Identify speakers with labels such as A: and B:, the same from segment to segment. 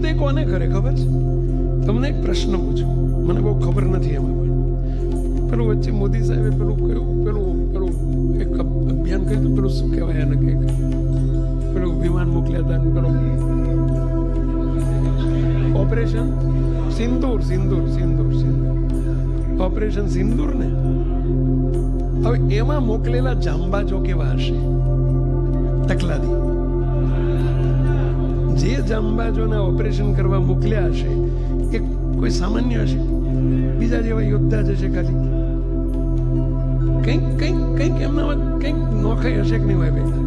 A: ઉદય કોને કરે ખબર છે? તમને એક પ્રશ્ન પૂછું, મને બહુ ખબર નથી એમાં, પણ પેલું વચ્ચે મોદી સાહેબે પેલું કહ્યું, પેલું એક અભિયાન કર્યું હતું, પેલું શું કહેવાય એને, કે પેલું વિમાન મોકલ્યા હતા, પેલું ઓપરેશન સિંદૂર, ઓપરેશન સિંદૂર ને. હવે એમાં મોકલેલા જાંબાજો કેવા હશે? તકલાદી જે જાંબાજોના ઓપરેશન કરવા મોકલ્યા હશે એ કોઈ સામાન્ય હશે? બીજા જેવા યોદ્ધા જ હશે ખાલી? કંઈક એમનામાં કંઈક નોખાઈ હશે કે નહીં હોય બેટા?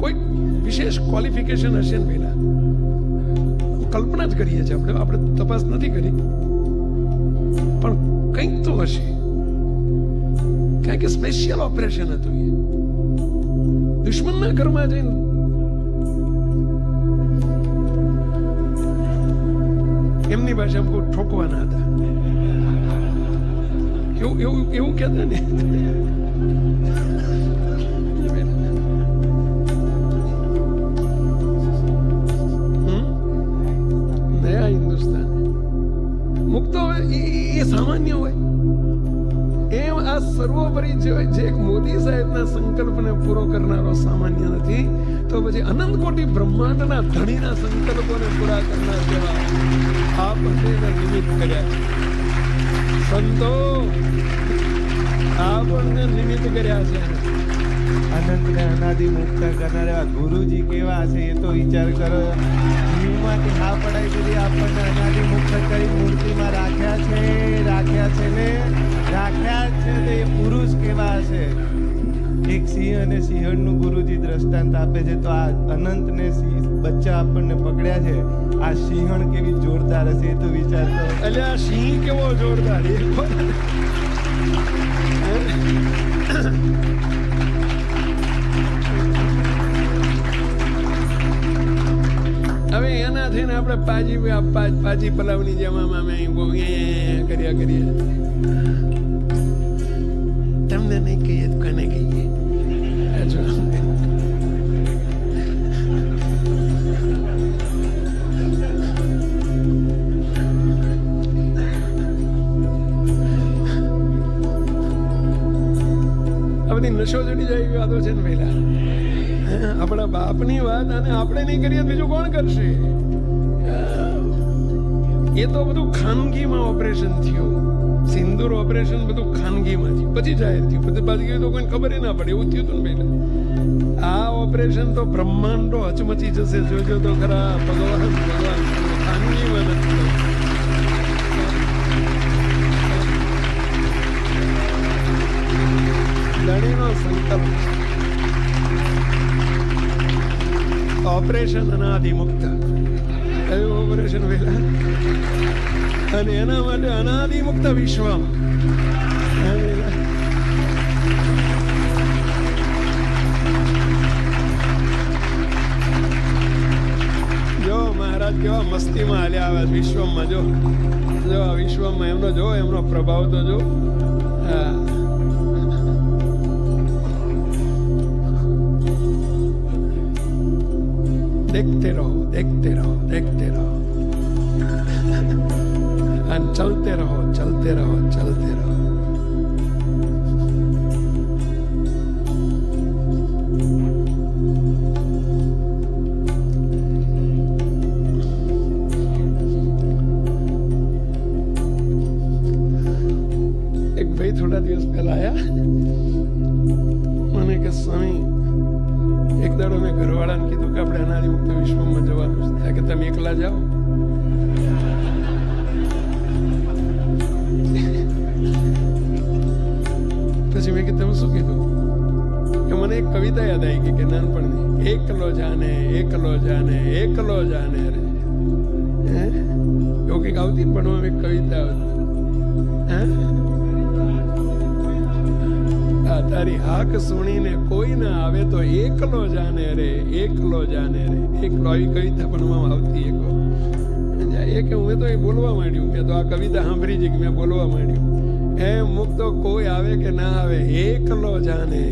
A: કોઈ વિશેષ ક્વોલિફિકેશન હશે ને બેટા? કલ્પના જ કરીએ છીએ આપણે તપાસ નથી કરી, પણ કંઈક તો હશે. કારણ કે સ્પેશિયલ ઓપરેશન હતું એ. દુશ્મનના ઘરમાં જઈને એમની ભાષામાં કોઈ ઠોકવાના હતા, એવું કહેતા ને. નયા હિન્દુસ્તાન મુક્તો એ સામાન્ય હોય. એમ આ સર્વોપરી જે મોદી સાહેબના સંકલ્પને પૂરો કરનારો સામાન્ય નથી, તો પછી અનંત કોટી બ્રહ્માંડના ધણીના સંકલ્પોને પૂરા કરનાર જેવા આ બંનેના નિમિત્ત કર્યા છે સંતો. આપણને નિમિત્ત કર્યા છે.
B: અનંતને અનાદિ મુક્ત કરનારા ગુરુજી કેવા છે એ તો વિચાર કરો. જીવમાંથી હા પડાઈ કરી આપણને અનાદિ મુક્ત કરી મૂર્તિમાં રાખ્યા છે તો એ પુરુષ કેવા છે? એક સિંહ અને સિંહણનું ગુરુજી દ્રષ્ટાંત આપે છે. તો આ અનંતને બચ્ચા આપણને પકડ્યા છે, આ સિંહણ કેવી જોરદાર હશે એ તો વિચાર કરો.
A: એટલે આ સિંહ કેવો જોરદાર! હવે એના થઈને આપણે પાજી પલાવની જેમ કર્યા તમને નહીં કહીએ તો કોને કહીએ? આ બધી નશો ચડી જાય એવી વાતો છે ને પહેલા. આપણા બાપની વાત અને આપણે નહીં કરીએ બીજું કોણ કરશે? એ તો બધું ખાનગીમાં ઓપરેશન થયું. સિંદૂર ઓપરેશન બધું ખાનગીમાં થયું, પછી જાહેર થયું, પછી બાજુ તો કોઈ ખબર ના પડે એવું થયું હતું ને પહેલા. આ ઓપરેશન તો બ્રહ્માંડો હચમચી જશે, જોજો તો ખરા. ભગવાન ખાનગીમાં નથી. લડીનો સંકલ્પ ઓપરેશન અનાદિ મુક્ત. કયું ઓપરેશન વેલા? અને એના માટે અનાદિ મુક્ત વિશ્વ. જો મહારાજ કેવા મસ્તીમાં હાલ્યા આવે વિશ્વમાં. જો આ વિશ્વમાં એમનો પ્રભાવ તો જો. હા, देखते रहो and चलते रहो. एक भाई थोड़ा दिवस पहला आया, मैंने कहा स्वामी એક દાડો મેં ઘરવાળાને કીધું કે આપણે અનાદિ મુક્ત વિશ્વમાં જવાનું છે, કે તમે એકલા જાઓ. પછી મેં કીધું તમે શું કીધું? કે મને એક કવિતા યાદ આવી ગઈ કે નાનપણની, એકલો જાને રે. એવું કંઈક આવતી ને ભણવામાં એક કવિતા આવતી. તારી હાક સુણીને કોઈ ના આવે તો એકલો જાને રે. એકલો આવી કવિતા ભણવામાં આવતી. એક હું તો એ બોલવા માંડ્યું, મેં તો આ કવિતા સાંભળી છે કે મેં બોલવા માંડ્યું. એમ મુક્તો કોઈ આવે કે ના આવે, એકલો જાને.